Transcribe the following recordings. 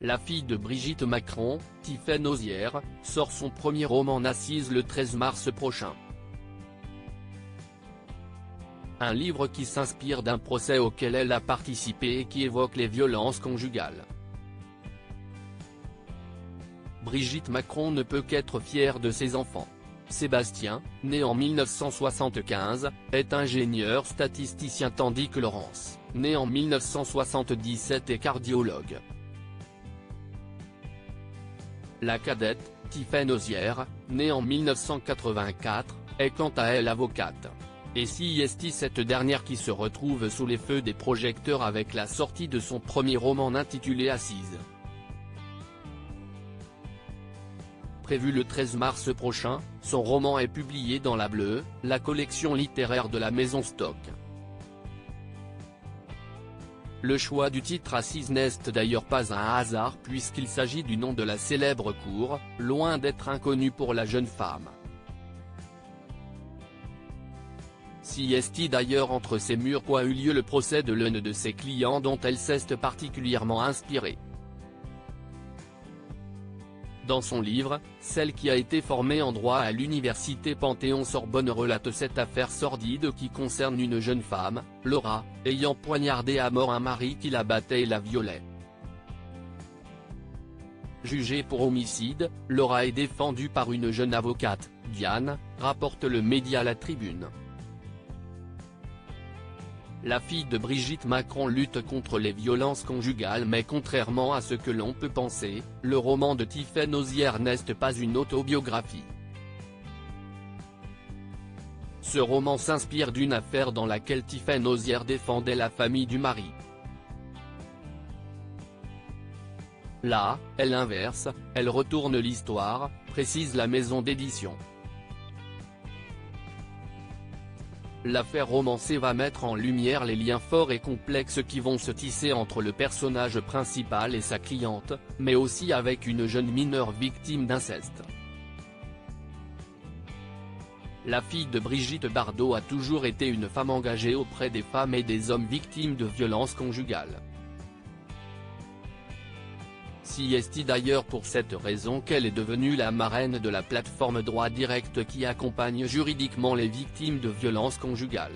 La fille de Brigitte Macron, Tiphaine Hozière, sort son premier roman Assise le 13 mars prochain. Un livre qui s'inspire d'un procès auquel elle a participé et qui évoque les violences conjugales. Brigitte Macron ne peut qu'être fière de ses enfants. Sébastien, né en 1975, est ingénieur statisticien tandis que Laurence, née en 1977 est cardiologue. La cadette, Tiphaine Hozière, née en 1984, est quant à elle avocate. Et si est cette dernière qui se retrouve sous les feux des projecteurs avec la sortie de son premier roman intitulé Assise. Prévu le 13 mars prochain, son roman est publié dans La Bleue, la collection littéraire de la maison Stock. Le choix du titre Assise n'est d'ailleurs pas un hasard puisqu'il s'agit du nom de la célèbre cour, loin d'être inconnu pour la jeune femme. Si est d'ailleurs entre ces murs qu'a eu lieu le procès de l'un de ses clients dont elle s'est particulièrement inspirée. Dans son livre, celle qui a été formée en droit à l'université Panthéon-Sorbonne relate cette affaire sordide qui concerne une jeune femme, Laura, ayant poignardé à mort un mari qui la battait et la violait. Jugée pour homicide, Laura est défendue par une jeune avocate, Diane, rapporte le média La Tribune. La fille de Brigitte Macron lutte contre les violences conjugales mais contrairement à ce que l'on peut penser, le roman de Tiphaine Hozière n'est pas une autobiographie. Ce roman s'inspire d'une affaire dans laquelle Tiphaine Hozière défendait la famille du mari. Là, elle inverse, elle retourne l'histoire, précise la maison d'édition. L'affaire romancée va mettre en lumière les liens forts et complexes qui vont se tisser entre le personnage principal et sa cliente, mais aussi avec une jeune mineure victime d'inceste. La fille de Brigitte Bardot a toujours été une femme engagée auprès des femmes et des hommes victimes de violences conjugales. Si est d'ailleurs pour cette raison qu'elle est devenue la marraine de la plateforme Droit Direct qui accompagne juridiquement les victimes de violences conjugales.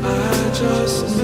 I just